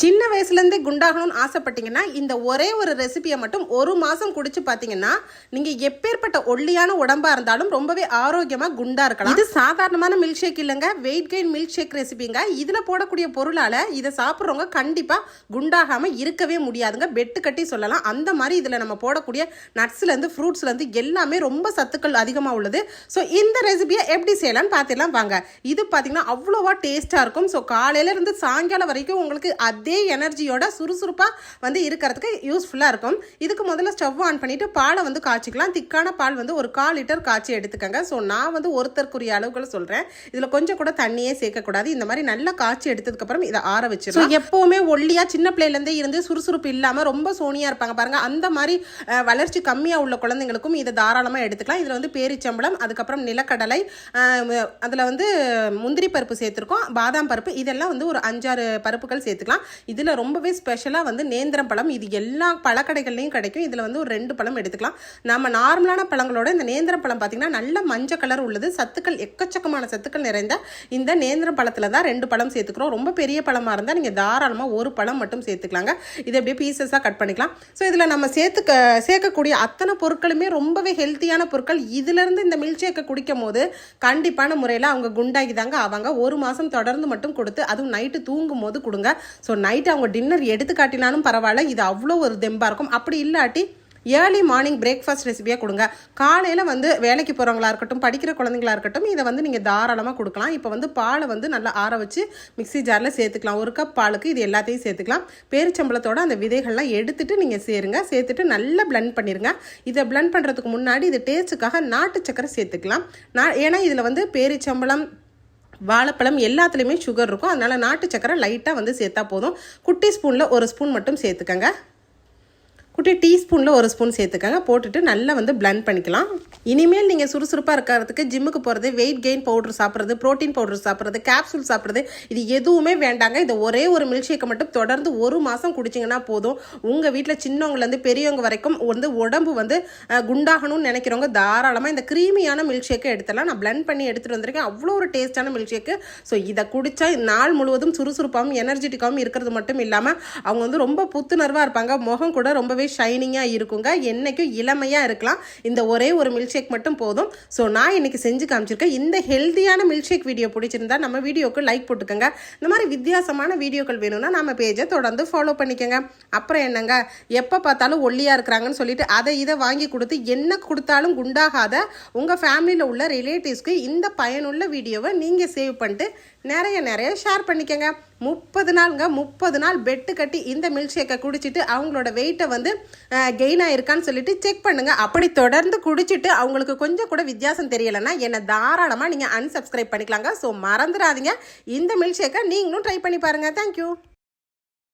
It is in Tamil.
சின்ன வயசுலேருந்தே குண்டாகணும்னு ஆசைப்பட்டீங்கன்னா இந்த ஒரே ஒரு ரெசிபியை மட்டும் ஒரு மாதம் குடிச்சு பார்த்தீங்கன்னா நீங்கள் எப்பேற்பட்ட ஒல்லியான உடம்பாக இருந்தாலும் ரொம்பவே ஆரோக்கியமாக குண்டாக இருக்கலாம். இது சாதாரணமான மில்க் ஷேக் இல்லைங்க, வெயிட் கெயின் மில்க் ஷேக் ரெசிபிங்க. இதில் போடக்கூடிய பொருளால் இதை சாப்பிட்றவங்க கண்டிப்பாக குண்டாகாமல் இருக்கவே முடியாதுங்க, பெட்டு கட்டி சொல்லலாம். அந்த மாதிரி இதில் நம்ம போடக்கூடிய நட்ஸ்லேருந்து ஃப்ரூட்ஸ்லேருந்து எல்லாமே ரொம்ப சத்துக்கள் அதிகமாக உள்ளது. ஸோ இந்த ரெசிபியை எப்படி செய்யலாம்னு பார்த்துலாம் வாங்க. இது பார்த்தீங்கன்னா அவ்வளோவா டேஸ்ட்டாக இருக்கும். ஸோ காலையிலேருந்து சாயங்காலம் வரைக்கும் உங்களுக்கு அதே எனர்ஜியோட சுறுசுறுப்பாக வந்து இருக்கிறதுக்கு யூஸ்ஃபுல்லாக இருக்கும். இதுக்கு முதல்ல ஸ்டவ் ஆன் பண்ணிவிட்டு பாலை வந்து காய்ச்சிக்கலாம். திக்கான பால் வந்து ஒரு 1/4 லிட்டர் காய்ச்சி எடுத்துக்கங்க. ஸோ நான் வந்து ஒருத்தருக்குரிய அளவுகளை சொல்கிறேன். இதில் கொஞ்சம் கூட தண்ணியே சேர்க்கக்கூடாது. இந்த மாதிரி நல்லா காய்ச்சி எடுத்ததுக்கப்புறம் இதை ஆற வச்சிடலாம். எப்போவுமே ஒல்லியாக சின்ன பிள்ளையிலேருந்தே இருந்து சுறுசுறுப்பு இல்லாமல் ரொம்ப சோனியாக இருப்பாங்க பாருங்கள், அந்த மாதிரி வளர்ச்சி கம்மியாக உள்ள குழந்தைங்களுக்கும் இதை தாராளமாக எடுத்துக்கலாம். இதில் வந்து பேரிச்சம்பளம், அதுக்கப்புறம் நிலக்கடலை, அதில் வந்து முந்திரி பருப்பு சேர்த்துருக்கோம், பாதாம் பருப்பு, இதெல்லாம் வந்து ஒரு 5-6 பருப்புகள் சேர்த்துக்கலாம். இதில் ரொம்பவே ஸ்பெஷலாக வந்து நேந்திரம் பழம், இது எல்லா பழக்கடைகள்லையும் கிடைக்கும். இதில் வந்து ஒரு 2 பழம் எடுத்துக்கலாம். நம்ம நார்மலான பழங்களோட இந்த நேந்திரம் பழம் பார்த்திங்கன்னா நல்ல மஞ்சள் கலர் உள்ளது. சத்துக்கள், எக்கச்சக்கமான சத்துக்கள் நிறைந்த இந்த நேந்திரம் பழத்தில் தான் 2 பழம் சேர்த்துக்கிறோம். ரொம்ப பெரிய பழமாக இருந்தால் நீங்கள் தாராளமாக 1 பழம் மட்டும் சேர்த்துக்கலாங்க. இதை அப்படியே பீசஸாக கட் பண்ணிக்கலாம். ஸோ இதில் நம்ம சேர்க்கக்கூடிய அத்தனை பொருட்களுமே ரொம்பவே ஹெல்த்தியான பொருட்கள். இதிலிருந்து இந்த மில்க் ஷேக்கை குடிக்கும் போது கண்டிப்பான முறையில் அவங்க குண்டாகி தாங்க அவங்க 1 மாதம் தொடர்ந்து மட்டும் கொடுத்து, அதுவும் நைட்டு தூங்கும் போது கொடுங்க. ஸோ நைட்டு அவங்க டின்னர் எடுத்து காட்டினாலும் பரவாயில்ல, இது அவ்வளோ ஒரு தெம்பாக இருக்கும். அப்படி இல்லாட்டி ஏர்லி மார்னிங் பிரேக்ஃபாஸ்ட் ரெசிபியாக கொடுங்க. காலையில் வந்து வேலைக்கு போகிறவங்களா இருக்கட்டும், படிக்கிற குழந்தைங்களா இருக்கட்டும், இதை வந்து நீங்கள் தாராளமாக கொடுக்கலாம். இப்போ வந்து பாலை வந்து நல்லா ஆற வச்சு மிக்ஸி ஜாரில் சேர்த்துக்கலாம். 1 கப் பாலுக்கு இது எல்லாத்தையும் சேர்த்துக்கலாம். பேரிச்சம்பளத்தோட அந்த விதைகள்லாம் எடுத்துட்டு நீங்கள் சேருங்க. சேர்த்துட்டு நல்லா பிளெண்ட் பண்ணிடுங்க. இதை பிளெண்ட் பண்ணுறதுக்கு முன்னாடி இது டேஸ்ட்டுக்காக நாட்டு சக்கரை சேர்த்துக்கலாம். ஏன்னா இதில் வந்து பேரிச்சம்பளம், வாழைப்பழம் எல்லாத்துலேயுமே சுகர் இருக்கும். அதனால் நாட்டு சக்கரை லைட்டாக வந்து சேர்த்தா போதும். குட்டி ஸ்பூனில் 1 ஸ்பூன் மட்டும் சேர்த்துக்கங்க. குட்டி டீஸ்பூனில் 1 ஸ்பூன் சேர்த்துக்கங்க. போட்டுட்டு நல்லா வந்து பிளெண்ட் பண்ணிக்கலாம். இனிமேல் நீங்கள் சுறுசுறுப்பாக இருக்கிறதுக்கு ஜிம்முக்கு போகிறது, வெயிட் கெயின் பவுடர் சாப்பிட்றது, ப்ரோட்டீன் பவுடர் சாப்பிட்றது, கேப்சூல் சாப்பிட்றது, இது எதுவுமே வேண்டாங்க. இந்த ஒரே ஒரு மில்க் ஷேக்கை மட்டும் தொடர்ந்து 1 மாதம் குடிச்சிங்கன்னா போதும். உங்கள் வீட்டில் சின்னவங்கலேருந்து பெரியவங்க வரைக்கும் வந்து உடம்பு வந்து குண்டாகணும்னு நினைக்கிறவங்க தாராளமாக இந்த க்ரீமியான மில்க் ஷேக்கை எடுத்துடலாம். நான் பிளெண்ட் பண்ணி எடுத்துகிட்டு வந்திருக்கேன். அவ்வளோ ஒரு டேஸ்ட்டான மில்க் ஷேக்கு. ஸோ இதை குடித்தா நாள் முழுவதும் சுறுசுறுப்பாகவும் எனர்ஜெட்டிக்காகவும் இருக்கிறது மட்டும் இல்லாமல் அவங்க வந்து ரொம்ப புத்துணர்வாக இருப்பாங்க. முகம் கூட ரொம்பவே ஷைனிங்காக இருக்குங்க. என்னைக்கும் இளமையாக இருக்கலாம். இந்த ஒரே ஒரு மில்க் ஷேக் மட்டும் போதும். ஸோ நான் இன்னைக்கு செஞ்சு காமிச்சிருக்கேன். இந்த ஹெல்த்தியான மில்க் ஷேக் வீடியோ பிடிச்சிருந்தா நம்ம வீடியோக்கு லைக் போட்டுக்கோங்க. இந்த மாதிரி வித்தியாசமான வீடியோக்கள் வேணும்னா நம்ம பேஜை தொடர்ந்து ஃபாலோ பண்ணிக்கோங்க. அப்புறம் என்னங்க, எப்போ பார்த்தாலும் ஒல்லியாக இருக்கிறாங்கன்னு சொல்லிட்டு அதை இதை வாங்கி கொடுத்து என்ன கொடுத்தாலும் குண்டாகாத உங்கள் ஃபேமிலியில் உள்ள ரிலேட்டிவ்ஸ்க்கு இந்த பயனுள்ள வீடியோவை நீங்கள் சேவ் பண்ணிட்டு நிறைய ஷேர் பண்ணிக்கோங்க. 30 நாளுங்க, 30 நாள் பெட்டு கட்டி இந்த மில்க் ஷேக்கை குடிச்சிட்டு அவங்களோட வெயிட்டை வந்து கெயின் ஆயிருக்கான்னு சொல்லிட்டு செக் பண்ணுங்க. அப்படி தொடர்ந்து குடிச்சிட்டு அவங்களுக்கு கொஞ்சம் கூட வித்தியாசம் தெரியலைன்னா என்னை தாராளமாக நீங்கள் அன்சப்ஸ்கிரைப் பண்ணிக்கலாங்க. ஸோ மறந்துடாதீங்க, இந்த மில்க் ஷேக்கை நீங்களும் ட்ரை பண்ணி பாருங்கள். தேங்க்யூ.